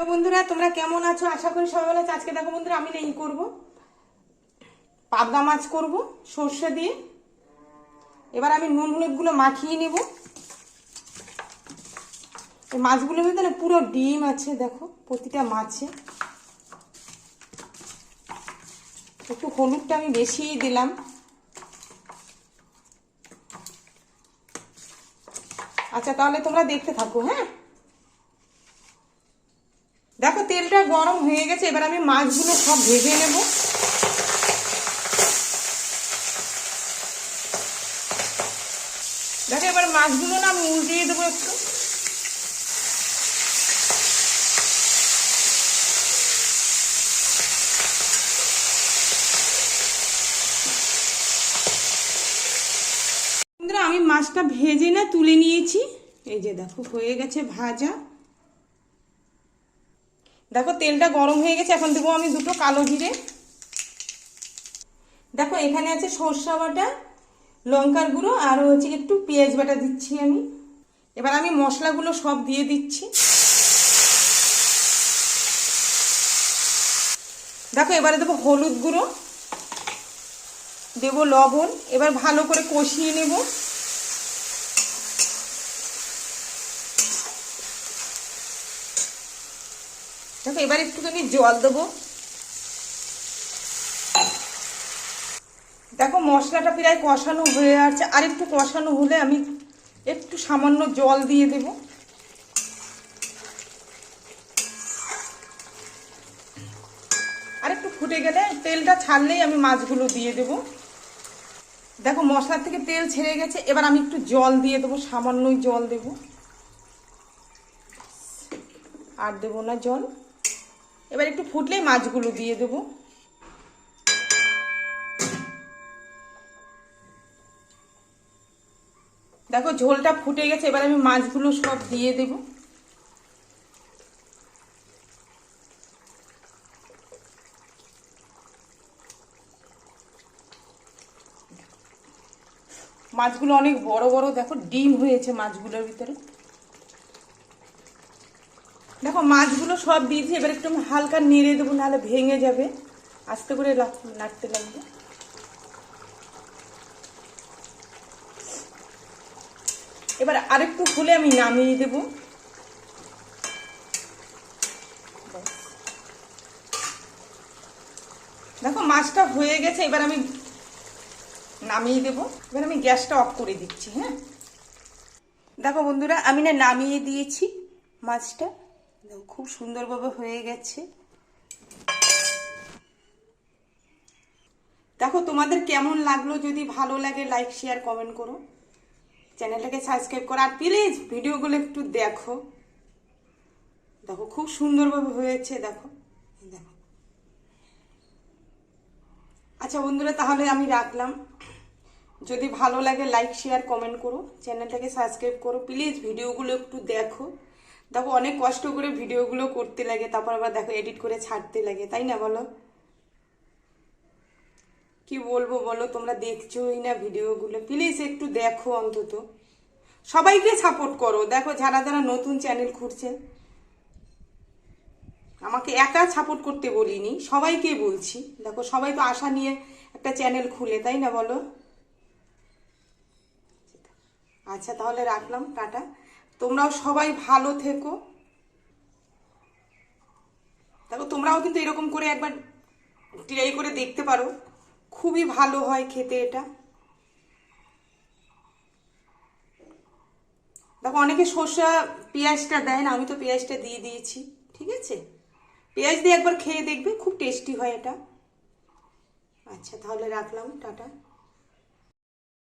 Hello বন্ধুরা, তোমরা কেমন আছো? আশা করি সবাই ভালো আছো। আজকে দেখো বন্ধুরা, আমি এই করব পাবদা মাছ করব সর্ষে দিয়ে। এবার আমি নুন হলুদ গুলো মাখিয়ে নেব। এই মাছগুলোর ভিতরে পুরো ডিম আছে, দেখো প্রতিটা মাছে। একটু হলুদটা আমি বেশিই দিলাম। আচ্ছা, তাহলে তোমরা দেখতে থাকো। হ্যাঁ, দেখো তেলটা গরম হয়ে গেছে। এবার আমি মাছগুলো সব ভেজে নেব। দেখো এবার মাছগুলো না আমি উল্টিয়ে দেবো একটু। আমি মাছটা ভেজে না তুলে নিয়েছি। এই যে দেখো হয়ে গেছে ভাজা। দেখো তেলটা গরম হয়ে গেছে। এখন দেবো আমি দুটো কালো জিরে। দেখো এখানে আছে সরষা বাটা, লঙ্কার গুঁড়ো আর হচ্ছে একটু পেঁয়াজ বাটা দিচ্ছি আমি। এবার আমি মশলাগুলো সব দিয়ে দিচ্ছি। দেখো এবারে দেবো হলুদ গুঁড়ো, দেবো লবণ। এবার ভালো করে কষিয়ে নেব। দেখো এবার একটুখানি জল দেবো। দেখো মশলাটা প্রায় কষানো হয়ে আছে, আর একটু কষানো হলে আমি একটু সামান্য জল দিয়ে দেব। আর একটু ফুটে গেলে তেলটা ছাড়লেই আমি মাছগুলো দিয়ে দেব। দেখো মশলা থেকে তেল ছেড়ে গেছে। এবার আমি একটু জল দিয়ে দেবো, সামান্যই জল দেব, আর দেবো না জল। এবার একটু ফুটলেই মাছগুলো দিয়ে দেবো। দেখো ঝোলটা ফুটে গেছে। এবার আমি মাছগুলো সব দিয়ে দেব। মাছগুলো অনেক বড় বড়, দেখো ডিম হয়েছে মাছগুলোর ভিতরে। দেখো মাছগুলো সব দিয়েছি। এবার একটু হালকা নেড়ে দেবো, নাহলে ভেঙে যাবে। আস্তে করে নাড়তে লাগবে। এবার আরেকটু ফুলে আমি নামিয়ে দেব। দেখো মাছটা হয়ে গেছে। এবার আমি নামিয়ে দেব। এবার আমি গ্যাসটা অফ করে দিচ্ছি। হ্যাঁ, দেখো বন্ধুরা, আমি না নামিয়ে দিয়েছি মাছটা। দেখো খুব সুন্দরভাবে হয়ে গেছে। দেখো তোমাদের কেমন লাগলো? যদি ভালো লাগে লাইক শেয়ার কমেন্ট করো, চ্যানেলটাকে সাবস্ক্রাইব করো, আর প্লিজ ভিডিওগুলো একটু দেখো। দেখো খুব সুন্দরভাবে হয়েছে। দেখো দেখো। আচ্ছা বন্ধুরা, তাহলে আমি রাখলাম। যদি ভালো লাগে লাইক শেয়ার কমেন্ট করো, চ্যানেলটাকে সাবস্ক্রাইব করো, প্লিজ ভিডিওগুলো একটু দেখো। দেখো অনেক কষ্ট করে ভিডিওগুলো করতে লাগে, তারপর আবার দেখো এডিট করে ছাড়তে লাগে, তাই না বলো? কি বলবো বলো, তোমরা দেখছোই না ভিডিওগুলো। প্লিজ একটু দেখো অন্তত। সবাইকে সাপোর্ট করো। দেখো যারা যারা নতুন চ্যানেল খুঁজছে, আমাকে একা সাপোর্ট করতে বলিনি, সবাইকে বলছি। দেখো সবাই তো আশা নিয়ে একটা চ্যানেল খুলে, তাই না বলো? আচ্ছা তাহলে রাখলাম, টাটা। তোমরাও সবাই ভালো থেকো। দেখো তোমরাও কিন্তু এরকম করে একবার ট্রাই করে দেখতে পারো, খুবই ভালো হয় খেতে এটা। দেখো অনেকে শসা পেঁয়াজটা দেয় না, আমি তো পেঁয়াজটা দিয়ে দিয়েছি। ঠিক আছে, পেঁয়াজ দিয়ে একবার খেয়ে দেখবে, খুব টেস্টি হয় এটা। আচ্ছা তাহলে রাখলাম, টাটা।